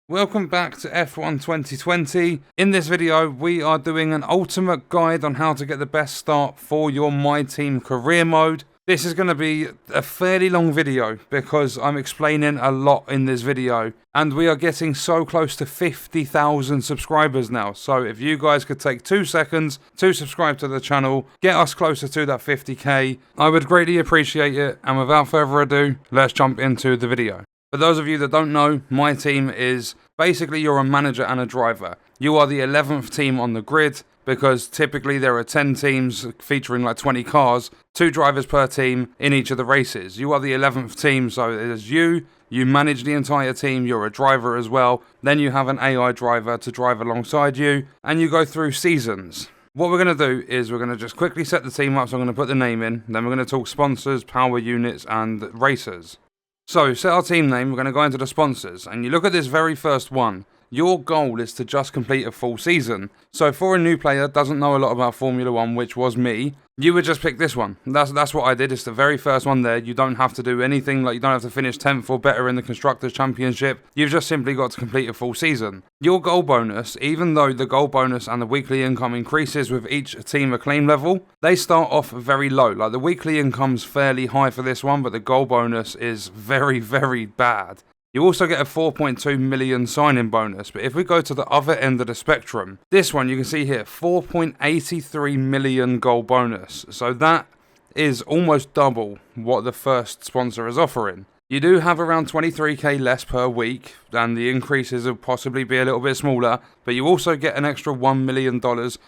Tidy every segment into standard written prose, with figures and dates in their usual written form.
Welcome back to F1 2020. In this video, we are doing an ultimate guide on how to get the best start for your My Team career mode. This is going to be a fairly long video because I'm explaining a lot in this video. And we are getting so close to 50,000 subscribers now. So if you guys could take 2 seconds to subscribe to the channel, get us closer to that 50k, I would greatly appreciate it. And without further ado, let's jump into the video. For those of you that don't know, My Team is basically you're a manager and a driver. You are the 11th team on the grid because typically there are 10 teams featuring like 20 cars, 2 drivers per team in each of the races. You are the 11th team, so it is you manage the entire team, you're a driver as well. Then you have an AI driver to drive alongside you and you go through seasons. What we're going to do is we're going to just quickly set the team up, so I'm going to put the name in, then we're going to talk sponsors, power units and racers. So, set our team name, we're going to go into the sponsors, and you look at this very first one. Your goal is to just complete a full season. So for a new player that doesn't know a lot about Formula 1, which was me, you would just pick this one. That's what I did. It's the very first one there. You don't have to do anything, like you don't have to finish 10th or better in the Constructors' Championship. You've just simply got to complete a full season. Your goal bonus, even though the goal bonus and the weekly income increases with each team acclaim level, they start off very low. Like the weekly income's fairly high for this one, but the goal bonus is very, very bad. You also get a 4.2 million sign-in bonus, but if we go to the other end of the spectrum, this one you can see here, 4.83 million goal bonus. So that is almost double what the first sponsor is offering. You do have around 23k less per week, and the increases will possibly be a little bit smaller, but you also get an extra $1 million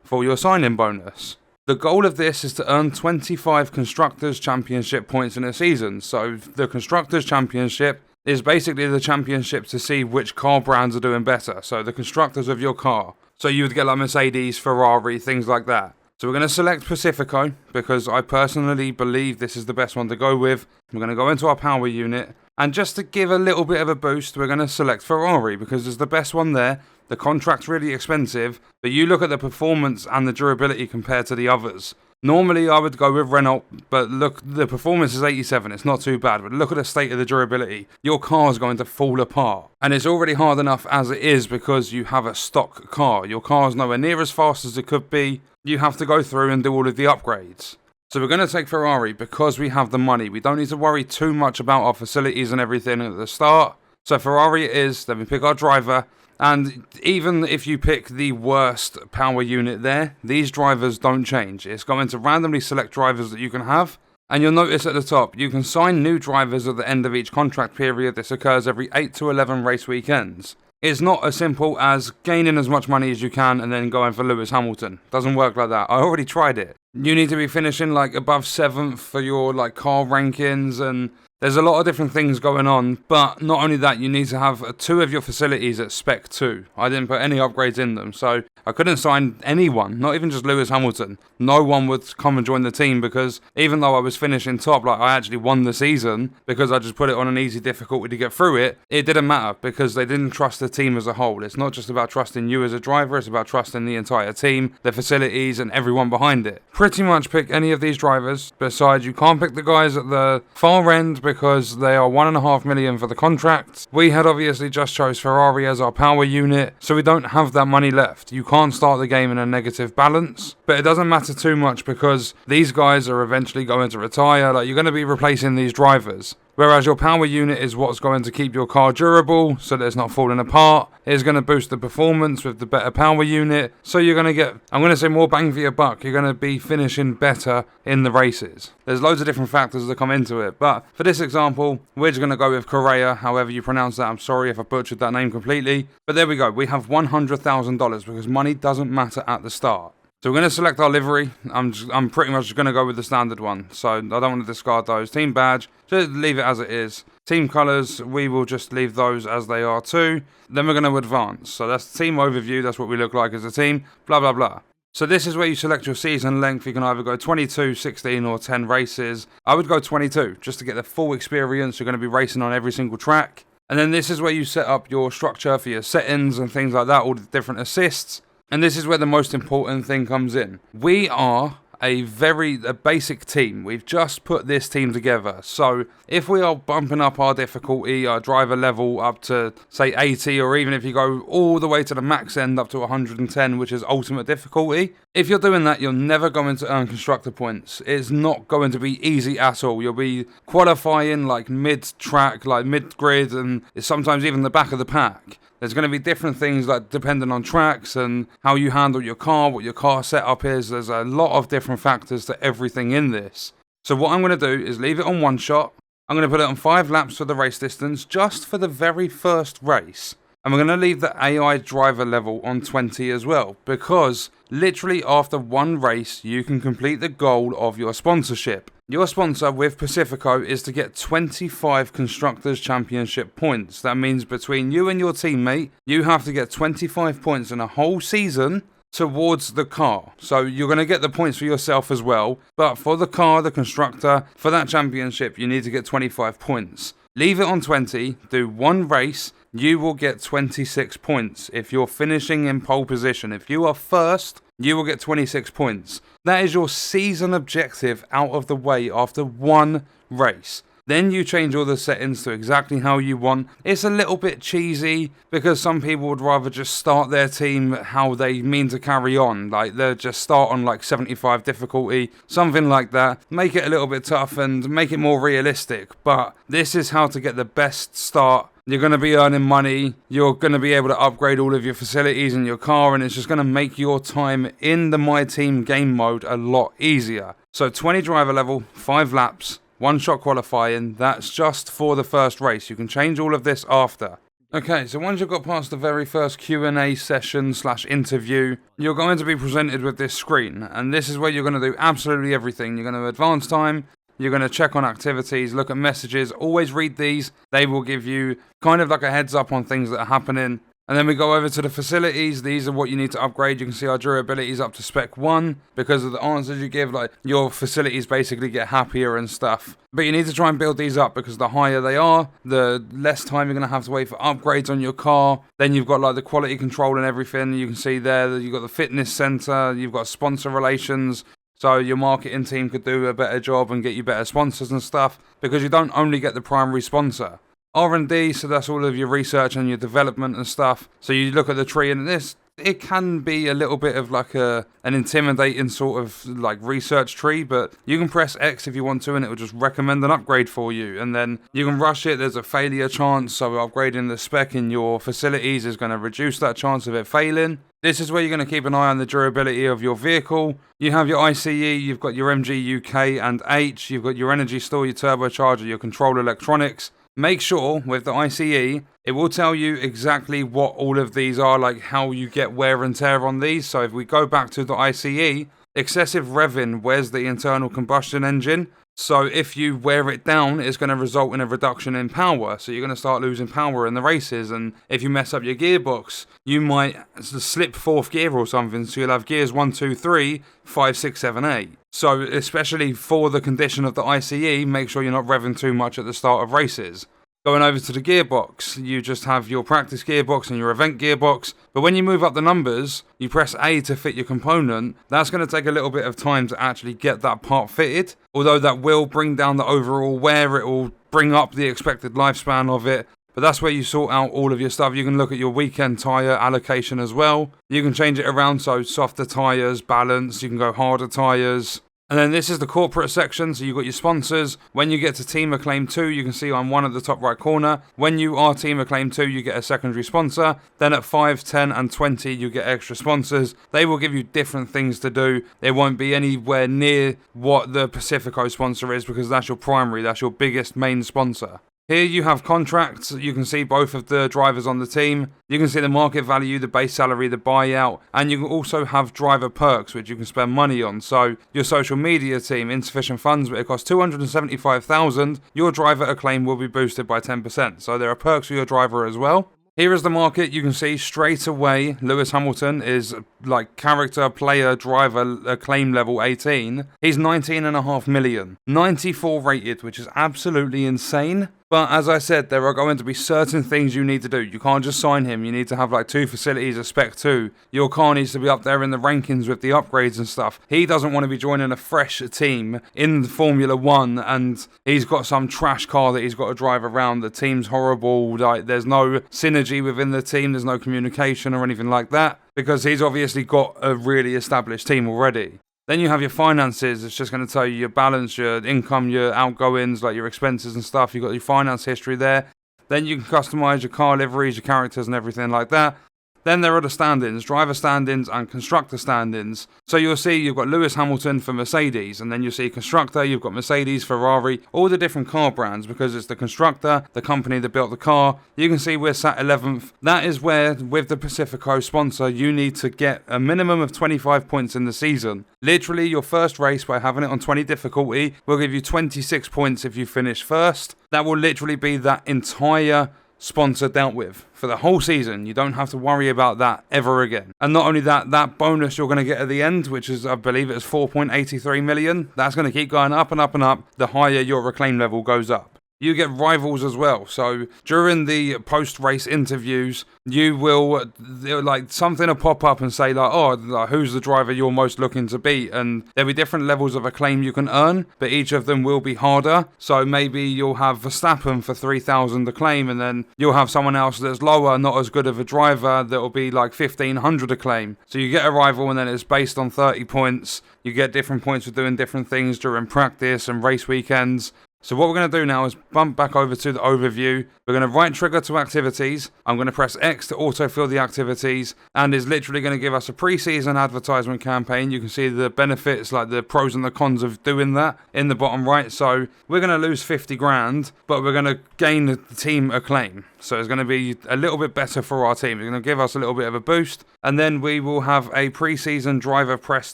for your sign-in bonus. The goal of this is to earn 25 Constructors' Championship points in a season. So the Constructors' Championship is basically the championship to see which car brands are doing better. So the constructors of your car. So you would get like Mercedes, Ferrari, things like that. So we're going to select Pacifico because I personally believe this is the best one to go with. We're going to go into our power unit. And just to give a little bit of a boost, we're going to select Ferrari because it's the best one there. The contract's really expensive, but you look at the performance and the durability compared to the others. Normally I would go with Renault, but look, the performance is 87, it's not too bad, but look at the state of the durability. Your car's going to fall apart. And it's already hard enough as it is because you have a stock car. Your car's nowhere near as fast as it could be. You have to go through and do all of the upgrades. So we're going to take Ferrari because we have the money. We don't need to worry too much about our facilities and everything at the start. So Ferrari it is, then we pick our driver. And even if you pick the worst power unit there, these drivers don't change. It's going to randomly select drivers that you can have. And you'll notice at the top, you can sign new drivers at the end of each contract period. This occurs every 8 to 11 race weekends. It's not as simple as gaining as much money as you can and then going for Lewis Hamilton. Doesn't work like that. I already tried it. You need to be finishing like above 7th for your like car rankings, and there's a lot of different things going on, but not only that, you need to have 2 of your facilities at Spec 2. I didn't put any upgrades in them, so I couldn't sign anyone, not even just Lewis Hamilton. No one would come and join the team because even though I was finishing top, like I actually won the season because I just put it on an easy difficulty to get through it, it didn't matter because they didn't trust the team as a whole. It's not just about trusting you as a driver, it's about trusting the entire team, the facilities and everyone behind it. Pretty much pick any of these drivers. Besides, you can't pick the guys at the far end because they are 1.5 million for the contract. We had obviously just chose Ferrari as our power unit, so we don't have that money left. You can't start the game in a negative balance, but it doesn't matter too much because these guys are eventually going to retire. Like, you're going to be replacing these drivers. Whereas your power unit is what's going to keep your car durable so that it's not falling apart. It's going to boost the performance with the better power unit. So you're going to get, I'm going to say, more bang for your buck. You're going to be finishing better in the races. There's loads of different factors that come into it. But for this example, we're just going to go with Correa, however you pronounce that. I'm sorry if I butchered that name completely. But there we go. We have $100,000 because money doesn't matter at the start. So we're going to select our livery. I'm pretty much going to go with the standard one. So I don't want to discard those. Team badge, just leave it as it is. Team colours, we will just leave those as they are too. Then we're going to advance. So that's the team overview. That's what we look like as a team. Blah, blah, blah. So this is where you select your season length. You can either go 22, 16 or 10 races. I would go 22 just to get the full experience. You're going to be racing on every single track. And then this is where you set up your structure for your settings and things like that. All the different assists. And this is where the most important thing comes in. We are a basic team. We've just put this team together. So if we are bumping up our difficulty, our driver level up to say 80, or even if you go all the way to the max end up to 110, which is ultimate difficulty, if you're doing that, you're never going to earn constructor points. It's not going to be easy at all. You'll be qualifying like mid-track, like mid-grid, and sometimes even the back of the pack. There's going to be different things like depending on tracks and how you handle your car, what your car setup is. There's a lot of different factors to everything in this. So what I'm going to do is leave it on one shot. I'm going to put it on 5 laps for the race distance, just for the very first race. And we're going to leave the AI driver level on 20 as well, because literally after one race, you can complete the goal of your sponsorship. Your sponsor with Pacifico is to get 25 Constructors' Championship points. That means between you and your teammate, you have to get 25 points in a whole season towards the car. So you're going to get the points for yourself as well, but for the car, the constructor, for that championship, you need to get 25 points. Leave it on 20, do one race, you will get 26 points. If you're finishing in pole position, if you are first, you will get 26 points. That is your season objective out of the way after one race. Then you change all the settings to exactly how you want. It's a little bit cheesy because some people would rather just start their team how they mean to carry on. Like they'll just start on like 75 difficulty, something like that. Make it a little bit tough and make it more realistic. But this is how to get the best start. You're going to be earning money, you're going to be able to upgrade all of your facilities in your car, and it's just going to make your time in the My Team game mode a lot easier. So 20 driver level, 5 laps, 1 shot qualifying, that's just for the first race. You can change all of this after. Okay, so once you've got past the very first Q&A session / interview, you're going to be presented with this screen, and this is where you're going to do absolutely everything. You're going to advance time, you're going to check on activities, look at messages, always read these. They will give you kind of like a heads up on things that are happening. And then we go over to the facilities. These are what you need to upgrade. You can see our durability is up to spec 1 because of the answers you give. Like your facilities basically get happier and stuff. But you need to try and build these up because the higher they are, the less time you're going to have to wait for upgrades on your car. Then you've got like the quality control and everything. You can see there that you've got the fitness center, you've got sponsor relations. So your marketing team could do a better job and get you better sponsors and stuff because you don't only get the primary sponsor. R&D, so that's all of your research and your development and stuff. So you look at the tree and it can be a little bit of like an intimidating sort of like research tree, but you can press X if you want to and it will just recommend an upgrade for you. And then you can rush it, there's a failure chance, so upgrading the spec in your facilities is going to reduce that chance of it failing. This is where you're going to keep an eye on the durability of your vehicle. You have your ICE, you've got your MG UK and H, you've got your energy store, your turbocharger, your control electronics. Make sure with the ICE, it will tell you exactly what all of these are, like how you get wear and tear on these. So if we go back to the ICE, excessive revving wears the internal combustion engine. So if you wear it down, it's going to result in a reduction in power. So you're going to start losing power in the races. And if you mess up your gearbox, you might slip 4th gear or something. So you'll have gears 1, 2, 3, 5, 6, 7, 8. So especially for the condition of the ICE, make sure you're not revving too much at the start of races. Going over to the gearbox, you just have your practice gearbox and your event gearbox. But when you move up the numbers, you press A to fit your component. That's going to take a little bit of time to actually get that part fitted. Although that will bring down the overall wear, it will bring up the expected lifespan of it. But that's where you sort out all of your stuff. You can look at your weekend tyre allocation as well. You can change it around, so softer tyres, balance, you can go harder tyres. And then this is the corporate section, so you've got your sponsors. When you get to Team Acclaim 2, you can see on 1 at the top right corner. When you are Team Acclaim 2, you get a secondary sponsor. Then at 5, 10 and 20, you get extra sponsors. They will give you different things to do. They won't be anywhere near what the Pacifico sponsor is because that's your primary, that's your biggest main sponsor. Here you have contracts. You can see both of the drivers on the team. You can see the market value, the base salary, the buyout, and you can also have driver perks, which you can spend money on. So your social media team, insufficient funds, but it costs $275,000. Your driver acclaim will be boosted by 10%. So there are perks for your driver as well. Here is the market. You can see straight away Lewis Hamilton is like character, player, driver, acclaim level 18. He's 19.5 million. 94 rated, which is absolutely insane. But as I said, there are going to be certain things you need to do. You can't just sign him. You need to have like 2 facilities, a Spec 2. Your car needs to be up there in the rankings with the upgrades and stuff. He doesn't want to be joining a fresh team in Formula 1 and he's got some trash car that he's got to drive around. The team's horrible. Like, there's no synergy within the team. There's no communication or anything like that because he's obviously got a really established team already. Then you have your finances. It's just going to tell you your balance, your income, your outgoings, like your expenses and stuff. You've got your finance history there. Then you can customize your car liveries, your characters and everything like that. Then there are the stand-ins, driver stand-ins and constructor stand-ins. So you'll see you've got Lewis Hamilton for Mercedes, and then you'll see constructor, you've got Mercedes, Ferrari, all the different car brands because it's the constructor, the company that built the car. You can see we're sat 11th. That is where, with the Pacifico sponsor, you need to get a minimum of 25 points in the season. Literally, your first race by having it on 20 difficulty will give you 26 points if you finish first. That will literally be that entire sponsor dealt with for the whole season. You don't have to worry about that ever again. And not only that, that bonus you're going to get at the end, which is, I believe it's 4.83 million, that's going to keep going up and up and up the higher your reclaim level goes up. You get rivals as well. So during the post-race interviews, you will, like, something will pop up and say, like, oh, like, who's the driver you're most looking to beat? And there'll be different levels of acclaim you can earn, but each of them will be harder. So maybe you'll have Verstappen for 3,000 acclaim, and then you'll have someone else that's lower, not as good of a driver, that'll be like 1,500 acclaim. So you get a rival, and then it's based on 30 points. You get different points for doing different things during practice and race weekends. So what we're going to do now is bump back over to the overview. We're going to right trigger to activities. I'm going to press X to autofill the activities, and it's literally going to give us a pre-season advertisement campaign. You can see the benefits, like the pros and the cons of doing that in the bottom right. So we're going to lose 50 grand, but we're going to gain the team acclaim. So it's going to be a little bit better for our team. It's going to give us a little bit of a boost. And then we will have a pre-season driver press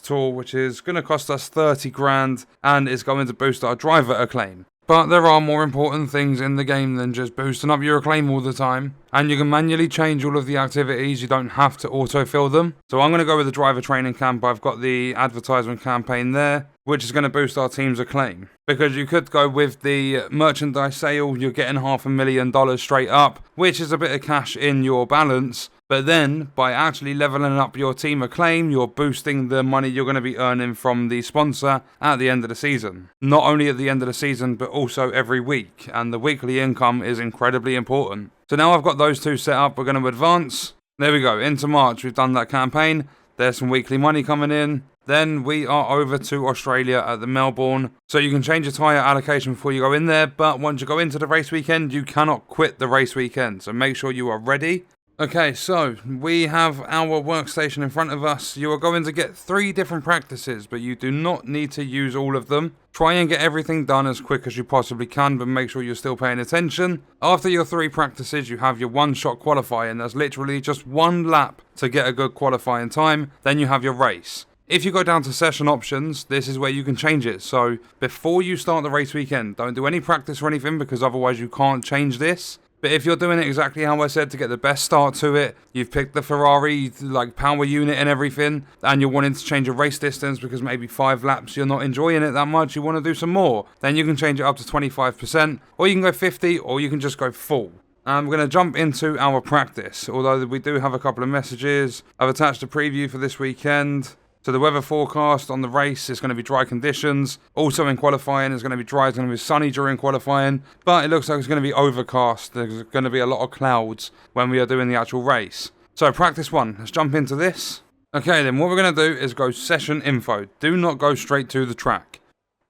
tour, which is going to cost us 30 grand, and it's going to boost our driver acclaim. But there are more important things in the game than just boosting up your acclaim all the time. And you can manually change all of the activities, you don't have to autofill them. So I'm going to go with the driver training camp. I've got the advertisement campaign there, which is going to boost our team's acclaim. Because you could go with the merchandise sale, you're getting $500,000 straight up, which is a bit of cash in your balance. But then, by actually leveling up your team acclaim, you're boosting the money you're going to be earning from the sponsor at the end of the season. Not only at the end of the season, but also every week. And the weekly income is incredibly important. So now I've got those two set up, we're going to advance. There we go, into March, we've done that campaign. There's some weekly money coming in. Then we are over to Australia at the Melbourne. So you can change your tyre allocation before you go in there. But once you go into the race weekend, you cannot quit the race weekend. So make sure you are ready. Okay, so we have our workstation in front of us. You are going to get 3 different practices, but you do not need to use all of them. Try and get everything done as quick as you possibly can, but make sure you're still paying attention. After your 3 practices, you have your one-shot qualifying. That's literally just 1 lap to get a good qualifying time. Then you have your race. If you go down to session options, this is where you can change it. So before you start the race weekend, don't do any practice or anything because otherwise you can't change this. But if you're doing it exactly how I said to get the best start to it, you've picked the Ferrari, like power unit and everything, and you're wanting to change your race distance because maybe 5 laps you're not enjoying it that much, you want to do some more, then you can change it up to 25%, or you can go 50, or you can just go full. And we're going to jump into our practice, although we do have a couple of messages. I've attached a preview for this weekend. So the weather forecast on the race is going to be dry conditions. Also in qualifying, it's going to be dry. It's going to be sunny during qualifying. But it looks like it's going to be overcast. There's going to be a lot of clouds when we are doing the actual race. So practice 1. Let's jump into this. Okay, then what we're going to do is go session info. Do not go straight to the track.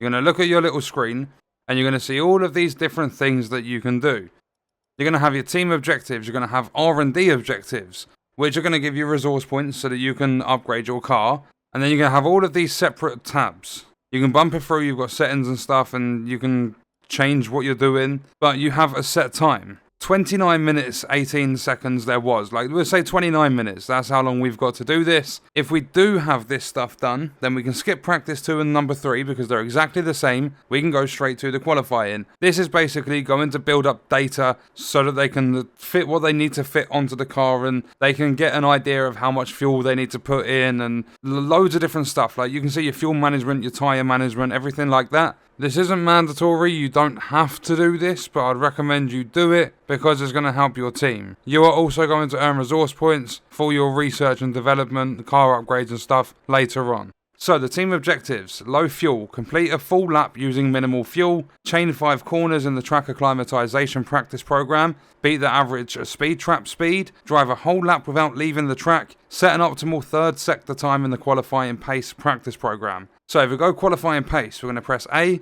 You're going to look at your little screen and you're going to see all of these different things that you can do. You're going to have your team objectives. You're going to have R&D objectives, which are going to give you resource points so that you can upgrade your car. And then you're going to have all of these separate tabs. You can bump it through, you've got settings and stuff, and you can change what you're doing. But you have a set time. 29 minutes, 18 seconds there was. Like, we'll say 29 minutes. That's how long we've got to do this. If we do have this stuff done, then we can skip practice 2 and number 3 because they're exactly the same. We can go straight to the qualifying. This is basically going to build up data so that they can fit what they need to fit onto the car and they can get an idea of how much fuel they need to put in and loads of different stuff. Like, you can see your fuel management, your tyre management, everything like that. This isn't mandatory, you don't have to do this, but I'd recommend you do it because it's going to help your team. You are also going to earn resource points for your research and development, car upgrades and stuff later on. So the team objectives: low fuel, complete a full lap using minimal fuel, chain 5 corners in the track acclimatization practice program, beat the average speed trap speed, drive a whole lap without leaving the track, set an optimal 3rd sector time in the qualifying pace practice program. So if we go qualifying pace, we're going to press A,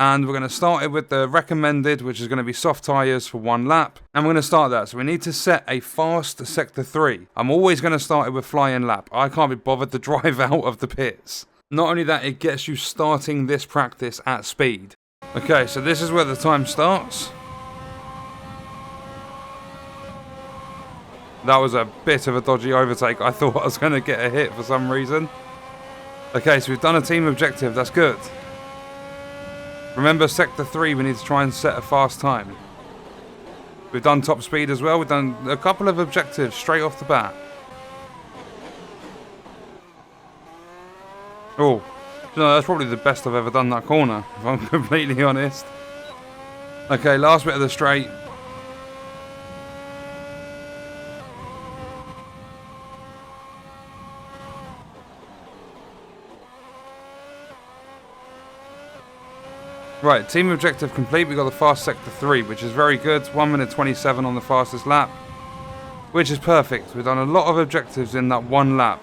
and we're going to start it with the recommended, which is going to be soft tyres for 1 lap. And we're going to start that. So we need to set a fast sector 3. I'm always going to start it with flying lap. I can't be bothered to drive out of the pits. Not only that, it gets you starting this practice at speed. Okay, so this is where the time starts. That was a bit of a dodgy overtake. I thought I was going to get a hit for some reason. Okay, so we've done a team objective. That's good. Remember, sector 3, we need to try and set a fast time. We've done top speed as well. We've done a couple of objectives straight off the bat. Oh, no, that's probably the best I've ever done that corner, if I'm completely honest. Okay, last bit of the straight. Right, team objective complete. We got the fast sector 3, which is very good. 1 minute 27 on the fastest lap, which is perfect. We've done a lot of objectives in that 1 lap.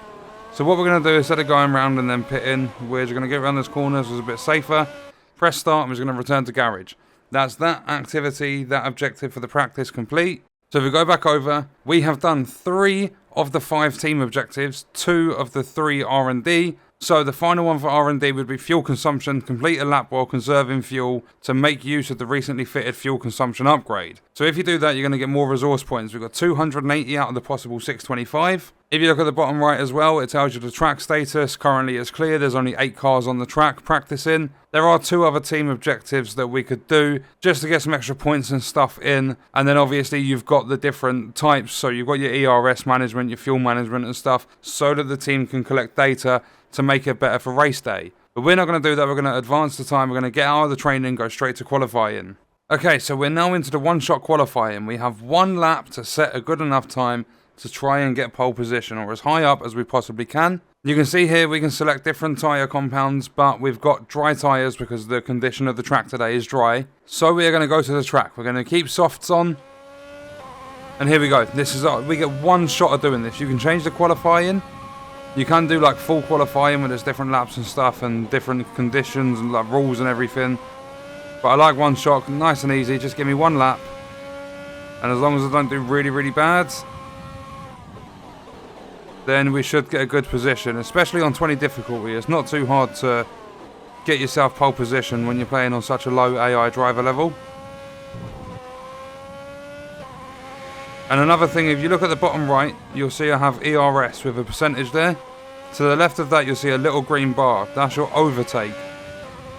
So what we're going to do, instead of going round and then pitting, we're just going to get around this corner so it's a bit safer. Press start and we're just going to return to garage. That's that activity, that objective for the practice complete. So if we go back over, we have done 3 of the 5 team objectives, 2 of the 3 R&D. So the final one for R&D would be fuel consumption. Complete a lap while conserving fuel to make use of the recently fitted fuel consumption upgrade. So if you do that, you're going to get more resource points. We've got 280 out of the possible 625. If you look at the bottom right as well, it tells you the track status. Currently it's clear. There's only 8 cars on the track practicing. There are 2 other team objectives that we could do just to get some extra points and stuff in. And then obviously you've got the different types. So you've got your ERS management, your fuel management and stuff, so that the team can collect data to make it better for race day. But we're not going to do that. We're going to advance the time. We're going to get out of the training, go straight to qualifying. Okay, so we're now into the one-shot qualifying. We have 1 lap to set a good enough time to try and get pole position, or as high up as we possibly can. You can see here we can select different tyre compounds, but we've got dry tyres because the condition of the track today is dry. So we are going to go to the track. We're going to keep softs on. And here we go. This is we get 1 shot of doing this. You can change the qualifying. You can do like full qualifying where there's different laps and stuff and different conditions and like rules and everything. But I like 1 shot, nice and easy. Just give me 1 lap. And as long as I don't do really, really bad, then we should get a good position, especially on 20 difficulty. It's not too hard to get yourself pole position when you're playing on such a low AI driver level. And another thing, if you look at the bottom right, you'll see I have ERS with a percentage there. To the left of that, you'll see a little green bar. That's your overtake.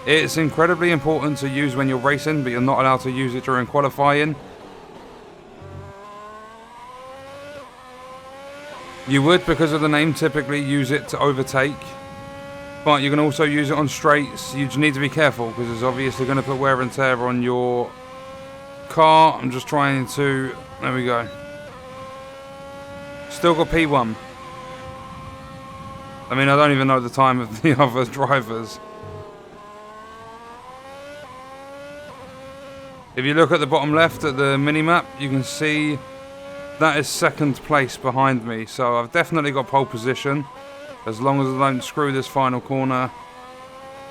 It's incredibly important to use when you're racing, but you're not allowed to use it during qualifying. You would, because of the name, typically use it to overtake. But you can also use it on straights. You just need to be careful, because it's obviously going to put wear and tear on your car. I'm just trying to... There we go. Still got P1. I mean, I don't even know the time of the other drivers. If you look at the bottom left at the minimap, you can see that is 2nd place behind me. So I've definitely got pole position, as long as I don't screw this final corner.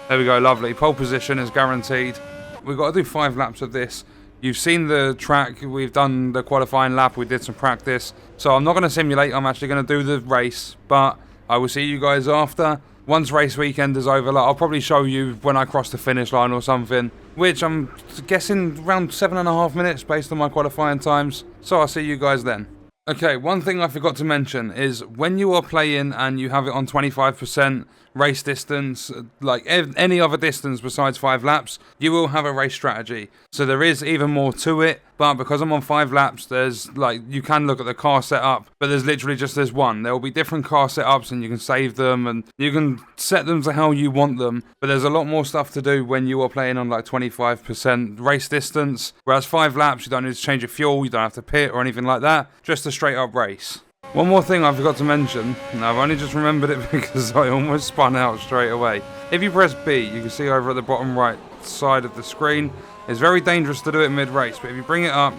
There we go, lovely. Pole position is guaranteed. We've got to do 5 laps of this. You've seen the track, we've done the qualifying lap, we did some practice. So I'm not going to simulate, I'm actually going to do the race, but I will see you guys after. Once race weekend is over, like, I'll probably show you when I cross the finish line or something, which I'm guessing around 7.5 minutes based on my qualifying times. So I'll see you guys then. Okay, one thing I forgot to mention is when you are playing and you have it on 25% race distance, like any other distance besides 5 laps, you will have a race strategy. So there is even more to it But because I'm on 5 laps, there's like, you can look at the car setup, but there's literally just this one. There will be different car setups and you can save them and you can set them to how you want them. But there's a lot more stuff to do when you are playing on like 25% race distance. Whereas 5 laps, you don't need to change your fuel, you don't have to pit or anything like that. Just a straight up race. One more thing I forgot to mention, and I've only just remembered it because I almost spun out straight away. If you press B, you can see over at the bottom right side of the screen, it's very dangerous to do it mid-race, but if you bring it up,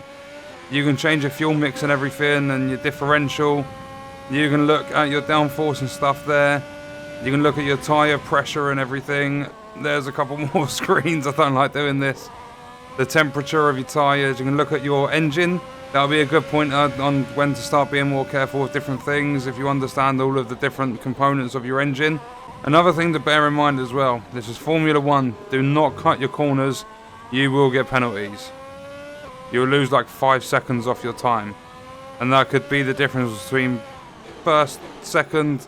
you can change your fuel mix and everything, and your differential. You can look at your downforce and stuff there. You can look at your tyre pressure and everything. There's a couple more screens, I don't like doing this. The temperature of your tyres, you can look at your engine. That'll be a good pointer on when to start being more careful with different things if you understand all of the different components of your engine. Another thing to bear in mind as well, this is Formula 1, do not cut your corners, you will get penalties. You'll lose like 5 seconds off your time. And that could be the difference between first, second,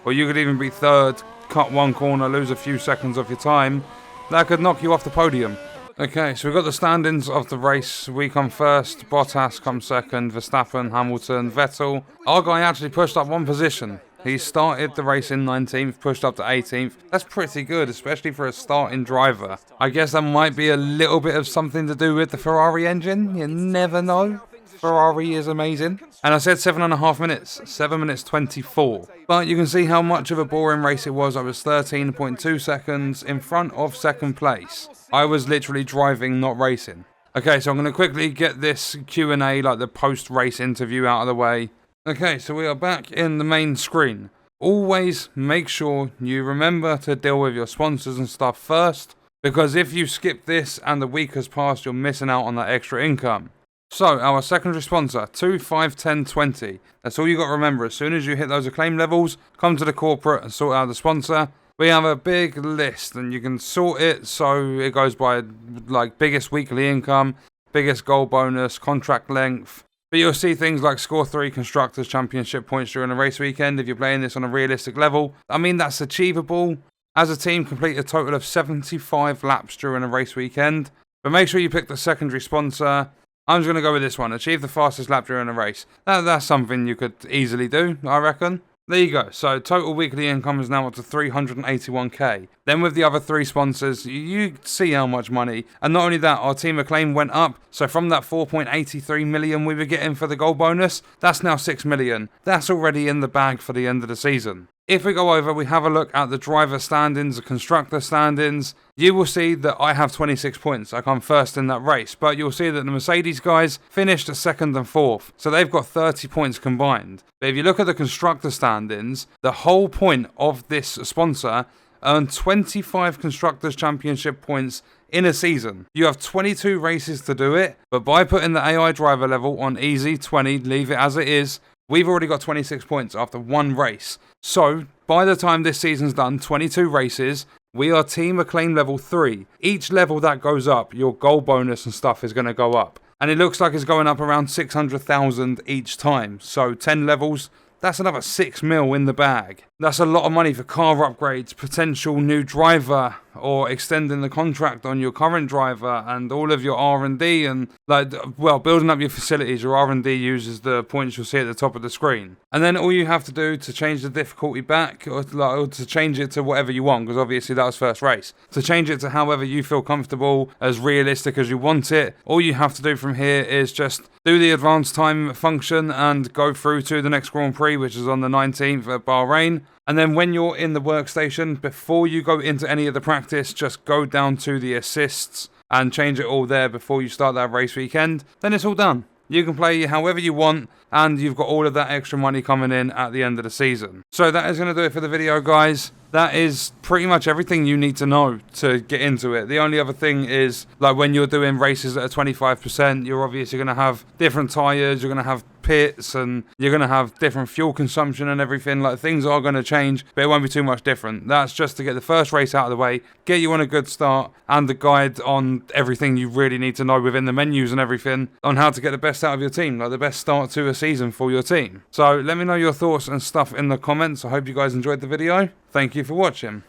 or you could even be third, cut one corner, lose a few seconds off your time. That could knock you off the podium. Okay, so we've got the standings of the race. We come first, Bottas comes second, Verstappen, Hamilton, Vettel. Our guy actually pushed up one position. He started the race in 19th, pushed up to 18th. That's pretty good, especially for a starting driver. I guess that might be a little bit of something to do with the Ferrari engine. You never know. Ferrari is amazing. And I said 7.5 minutes, 7 minutes 24. But you can see how much of a boring race it was. I was 13.2 seconds in front of second place. I was literally driving, not racing. Okay, so I'm going to quickly get this Q&A, like the post-race interview, out of the way. Okay, so we are back in the main screen. Always make sure you remember to deal with your sponsors and stuff first, because if you skip this and the week has passed, you're missing out on that extra income. So, our secondary sponsor, 2, 5, 10, 20. That's all you got to remember. As soon as you hit those acclaim levels, come to the corporate and sort out the sponsor. We have a big list and you can sort it so it goes by like biggest weekly income, biggest goal bonus, contract length. But you'll see things like score 3 Constructors Championship points during a race weekend if you're playing this on a realistic level. I mean, that's achievable. As a team, complete a total of 75 laps during a race weekend. But make sure you pick the secondary sponsor. I'm just going to go with this one. Achieve the fastest lap during a race. That's something you could easily do, I reckon. There you go. So total weekly income is now up to 381k. Then with the other 3 sponsors, you see how much money. And not only that, our team acclaim went up. So from that 4.83 million we were getting for the goal bonus, that's now 6 million. That's already in the bag for the end of the season. If we go over, we have a look at the driver standings, the constructor standings. You will see that I have 26 points. I come first in that race. But you'll see that the Mercedes guys finished 2nd and 4th. So they've got 30 points combined. But if you look at the constructor standings, the whole point of this sponsor earned 25 Constructors Championship points in a season. You have 22 races to do it. But by putting the AI driver level on easy, 20, leave it as it is, we've already got 26 points after one race. So, by the time this season's done, 22 races, we are team acclaim level 3. Each level that goes up, your goal bonus and stuff is going to go up. And it looks like it's going up around 600,000 each time. So, 10 levels, that's another 6 mil in the bag. That's a lot of money for car upgrades, potential new driver, or extending the contract on your current driver, and all of your R&D, and building up your facilities. Your R&D uses the points you'll see at the top of the screen. And then all you have to do to change the difficulty back, or to change it to whatever you want, because obviously that was first race, to change it to however you feel comfortable, as realistic as you want it, all you have to do from here is just do the advanced time function and go through to the next Grand Prix, which is on the 19th at Bahrain. And then when you're in the workstation, before you go into any of the practice, just go down to the assists and change it all there before you start that race weekend. Then it's all done. You can play however you want, and you've got all of that extra money coming in at the end of the season. So that is going to do it for the video, guys. That is pretty much everything you need to know to get into it. The only other thing is, like, when you're doing races at a 25%, you're obviously going to have different tyres, you're going to have pits, and you're going to have different fuel consumption and everything. Like, things are going to change, but it won't be too much different. That's just to get the first race out of the way, get you on a good start, and the guide on everything you really need to know within the menus and everything on how to get the best out of your team, like the best start to a season for your team. So let me know your thoughts and stuff in the comments. I hope you guys enjoyed the video. Thank you for watching.